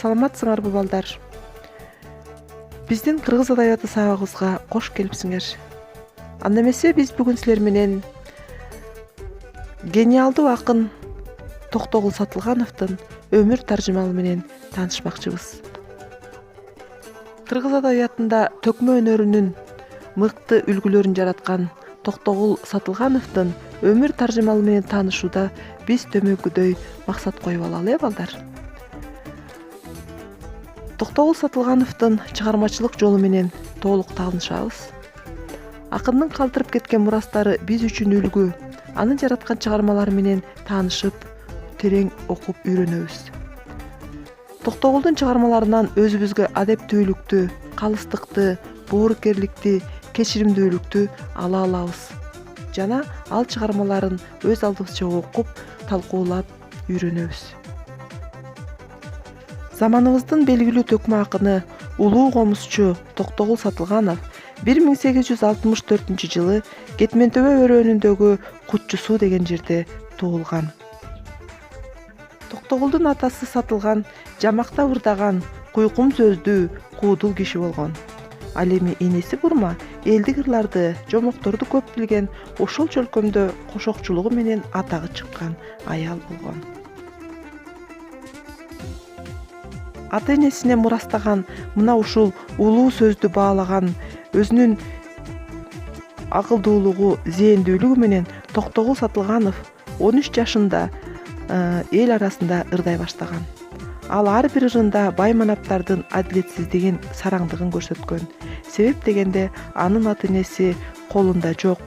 саламатсыңарбы балдар? Биздин кыргыз адабияты сабагыбызга кош келипсиңер. Анда эмесе биз бүгүн силер менен гениалдуу акын Токтогул Сатылгановдун өмүр таржымалы менен таанышмакчыбыз. Кыргыз адабиятында төкмө өнөрүнүн мыкты үлгүлөрүн жараткан Токтогул Сатылгановдун өмүр таржымалы менен таанышууда биз төмөнкүдөй максат коюп алалы, балдар. Токтогул Сатылгановдун чыгармачылык жолу менен толук таанышабыз. Акындын калтырып кеткен мурастары биз үчүн үлгү. Анын жараткан чыгармалары менен таанышып, терең окуп үйрөнөбүз. Токтогулдун чыгармаларынан өзүбүзгө адептүүлүктү, калыстыкты, боорукерликти, кечиримдүүлүктү ала алабыз. Жана ал чыгармаларын өз алдыбызча окуп, талкуулап үйрөнөбүз. Заманыбыздын белгилүү төкмө акыны, улуу комузчу Токтогул Сатылганов 1864 жылы Кетмен-Төбө өрөөнүндөгү Кутчу суу деген жерде туулган. Токтогулдун атасы Сатылган жамакта ырдаган, куйкум сөздүү, куудул киши болгон. Ал эми энеси Бурма элдик ырларды, жомокторду көп билген, ошол чөлкөмдө кошокчулугу менен атагы чыккан аял болгон. Ата-энесине мурастаган мына ушул улуу сөздү баалаган өзүнүн акылдуулугу, зээндүүлүгү менен Токтогул Сатылганов 13 жашында эл арасында ырдай баштаган. Ал ар бир ырында бай-манаптардын адилетсиздигин, сараңдыгын көрсөткөн. Себеп дегенде анын ата-энеси колунда жок,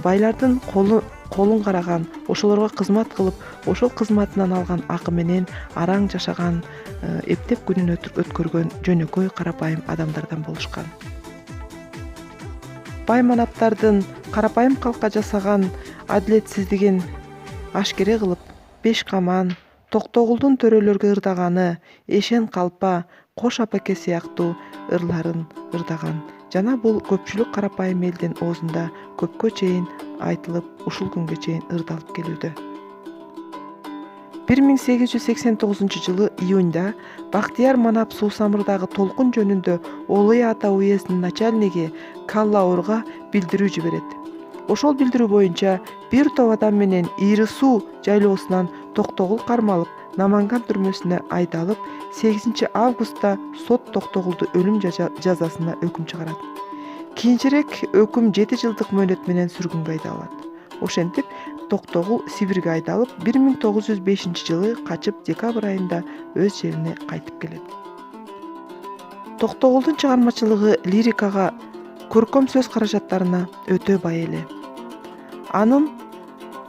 байлардын колун караган, ошолорго кызмат кылып, ошол кызматынан алган акы менен араң жашаган, эптеп күнүн өткөргөн жөнөкөй карапайым адамдардан болушкан. Бай-манаптардын карапайым калкка жасаган адилетсиздигин ашкере кылып, Бешкаман, Токтогулдун төрөлөргө ырдаганы, Эшен Калпа, Кош апаке сыяктуу ырларын ырдаган. Жана бул көпчүлүк карапайым элдин оозунда көпкө чейин айтылып, ушул күнгө чейин ырдалып келүүдө. 1889 жылы июнда Бактияр Манап Суусамырдагы толкун жөнүндө Олый Ата уездинин начальниги Каллаурга билдирүү жиберет. Ошол билдирүү боюнча бир топ адам менен Ири суу жайлоосунан Токтогул кармалып, Наманган түрмөсүнө айдалып, 8 августта сот Токтогулду өлүм жазасына өкүм чыгарат. Кийинчерээк өкүм 7 жылдык мөөнөт менен сүргүнгө айдалат. Ошентип Токтогул Сибирге айдалып, 1905 жылы качып декабрь айында өз жерине кайтып келет. Токтогулдун чыгармачылыгы лирикага, көркөм сөз каражаттарына өтө бай эле. Анын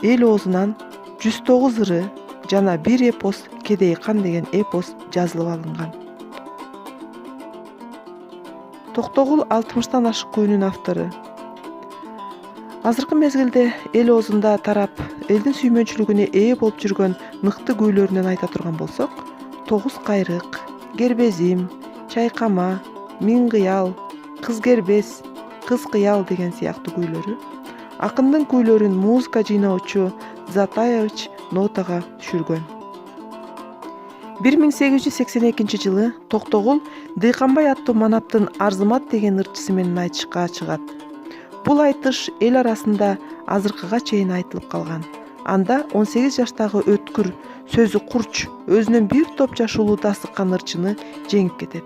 эл оозунан 109 ыры жана бир эпос, Кедей кан деген эпос жазылып алынган. Токтогул 60-тан ашык күүнүн автору. Азыркы мезгилде эл оозунда тарап, элдин сүймөнчүлүгүнө ээ болуп жүргөн мыкты күүлөрүнөн айта турган болсок, Тогуз кайрык, Гербезим, Чайкама, Миң кыял, Кыз кербес, Кыз кыял деген сыяктуу күүлөрү акындын күүлөрүн музыка жыйноочу Затаевич нотага түшүргөн. 1882 жылы Токтогул Дыйканбай аттуу манаптын Арзымат деген ырчысы менен айтышка чыгат. Бул айтыш эл арасында азыркыга чейин айтылып калган. Анда 18 жаштагы өткүр, сөзү курч, өзүнөн бир топ жаш улууду асыккан ырчыны жеңип кетет.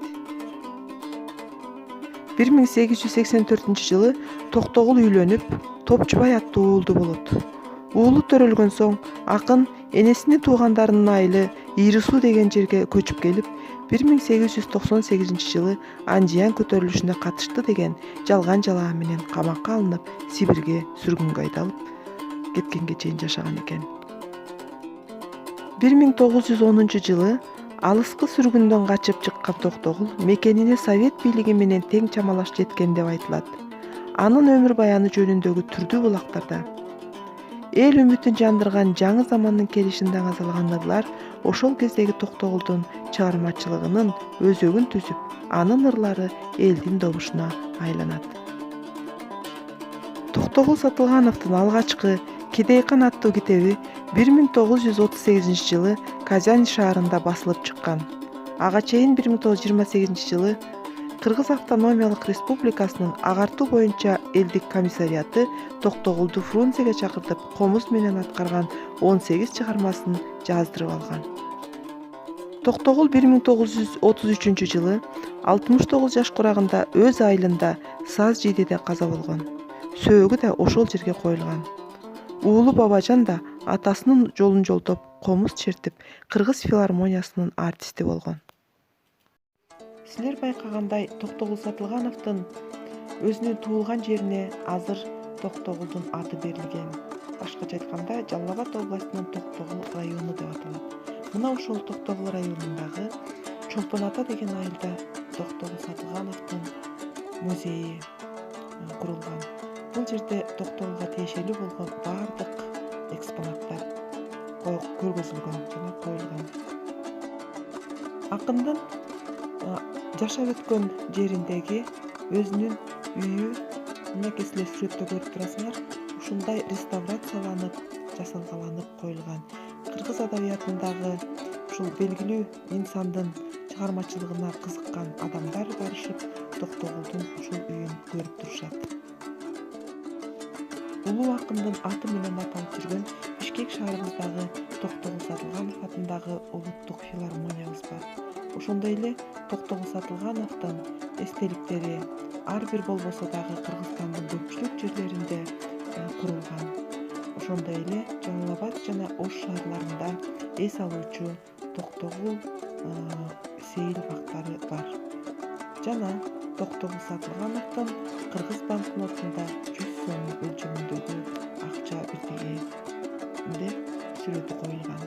1884 жылы Токтогул үйлөнүп, Топчубай аттуу уулду болот. Уулу төрөлгөн соң акын энесинин туугандарынын айылы Ири суу деген жерге көчүп келип, 1898 жылы Анжиян көтөрүлүшүнө катышты деген жалган жалаа менен камакка алынып, Сибирге сүргүнгө айдалып кеткенге чейин жашаган экен. 1910 жылы алыскы сүргүндөн качып чыккан Токтогул мекенине совет бийлиги менен тең чамалаш жеткен деп айтылат. Анын өмүр баяны жөнүндөгү түрдүү булактарда эл үмүтүн жандырган жаңы замандын келишин даңазалган ырлар ошол кездеги Токтогулдун чыгармачылыгынын өзөгүн түзүп, анын ырлары элдин добушуна айланат. Токтогул Сатылгановдун алгачкы Кедей кан аттуу китеби 1938 жылы Казань шаарында басылып чыккан. Ага чейин 1928 жылы Кыргыз Автономиялык Республикасынын агартуу боюнча элдик комиссариаты Токтогулду Фрунзеге чакыртып, комуз менен аткарган 18 чыгармасын жаздырып алган. Токтогул 1933-жылы 69 жаш курагында өз айылында Саз жейдеде каза болгон. Сөөгү да ошол жерге коюлган. Уулу Бабажан да атасынын жолун жолдоп, комуз чертип, Кыргыз филармониясынын артисти болгон. Силер байкагандай, Токтогул Сатылгановдун өзүнүн туулган жерине азыр Токтогулдун аты берилген. Башкача айтканда, Жалал Абад областынын Токтогул району деп аталат. Мына ошол Токтогул районундагы Чолпон ата деген айылда Токтогул Сатылгановдун музейи курулган. Бул жерде Токтогулга тиешелүү болгон бардык экспонаттар көргөзүлгөн жана коюлган. Акындын жашап өткөн жериндеги өзүнүн үйү, мынакей силер сүрөттө көрүп турасыңар, ушундай реставрацияланып, жасалгаланып коюлган. Кыргыз адабиятындагы ушул белгилүү инсандын чыгармачылыгына кызыккан адамдар барышып, Токтогулдун ушул үйүн көрүп турушат. Улуу акындын аты менен аталып жүргөн Бишкек шаарыбыздагы Токтогул Сатылганов атындагы улуттук филармониябыз бар. Ошондой эле Токтогул Сатылгановдун эстеликтери ар бир болбосо дагы Кыргызстандын көпчүлүк жерлеринде курулган. Ошондой эле Жалал Абад жана Ош шаарларында эс алуучу Токтогул сейил бактары бар. Жана Токтогул Сатылгановдун Кыргыз банкнотунда 100 сом өлчөмүндөгү акча бирдигинде сүрөтү коюлган.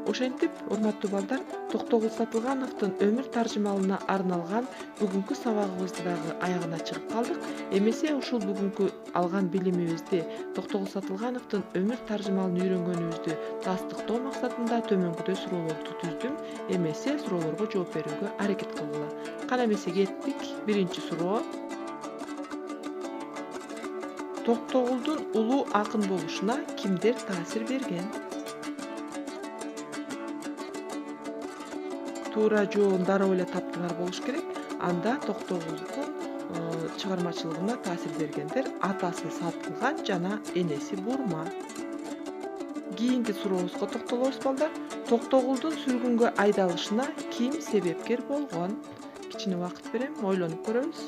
Ошентип, урматтуу балдар, Токтогул Сатылгановдун өмүр таржымалына арналган бүгүнкү сабагыбызды дагы аягына чыгып калдык. Эмесе ушул бүгүнкү алган билимибизди, Токтогул Сатылгановдун өмүр таржымалын үйрөнгөнүбүздү тастыктоо максатында төмөнкүдөй суроолорду түздүм. Эмесе суроолорго жооп берүүгө аракет кылгыла. Кана эмесе кеттик. Биринчи суроо. Токтогулдун улуу акын болушуна кимдер таасир берген? Туура жообун дароо эле таптыңар болуш керек. Анда Токтогулдун чыгармачылыгына таасир бергендер атасы Сатылган жана энеси Бурма. Кийинки сурообузга токтолобуз балдар. Токтогулдун сүргүнгө айдалышына ким себепкер болгон? Кичине убакыт берем, ойлонуп көрөбүз.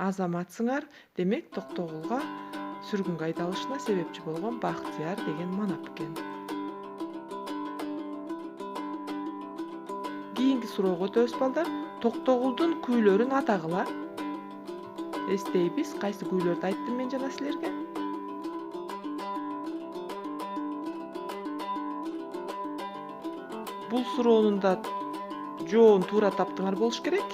Азаматсыңар, демек Токтогулга сүргүнгө айдалышына себепчи болгон Бактияр деген манап экен. Кийинки суроого өтөбүз балдар. Токтогулдун күүлөрүн атагыла. Эстейбиз, кайсы күүлөрдү айттым мен жана силерге? Бул суроонун да жообун туура таптыңар болуш керек.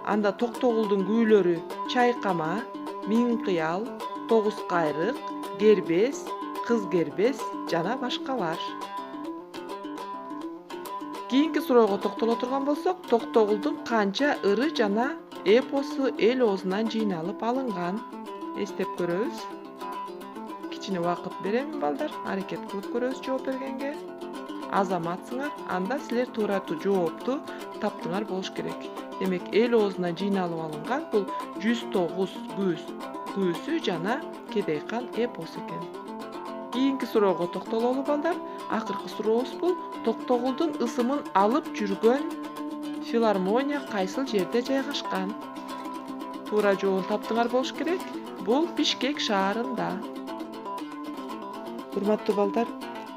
Анда Токтогулдун күүлөрү чайкама, миң кыял, тогуз кайрык, кербез, кыз кербез жана башкалар. Кийинки суроого токтоло турган болсок, Токтогулдун канча ыры жана эпосу эл оозунан жыйналып алынган? Эстеп көрөбүз. Кичине убакыт берем балдар, аракет кылып көрөбүз жооп бергенге. Азаматсыңар, анда силер туура жоопту таптыңар болуш керек. Демек, эл оозунан жыйналып алынган бул 109 күүсү жана Кедейкан эпосу экен. Кийинки суроого токтололу балдар. Акыркы сурообуз бул Токтогулдун ысымын алып жүргөн филармония кайсыл жерде жайгашкан? Туура жообун таптыңар болуш керек. Бул Бишкек шаарында. Урматтуу балдар,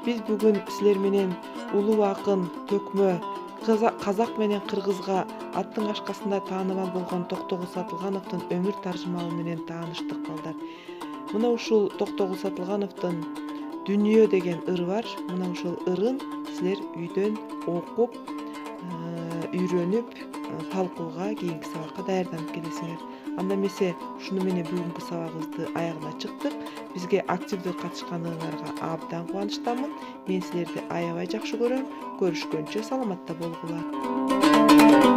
биз бүгүн силер менен улуу акын, төкмө, казак менен кыргызга аттын кашкасында таанымал болгон Токтогул Сатылгановдун өмүр таржымалы менен тааныштык балдар. Мына ушул Токтогул Сатылгановдун Дүнүйө деген ыры бар. Мына ушул ырын силер үйдөн окуп, үйрөнүп, талкууга, кийинки сабакка даярданып келесиңер. Анда эмесе ушуну менен бүгүнкү сабагыбызды аягына чыктык. Бизге активдүү катышканыңарга абдан кубанычтамын. Мен силерди аябай жакшы көрөм. Көрүшкөнчө саламатта болгула.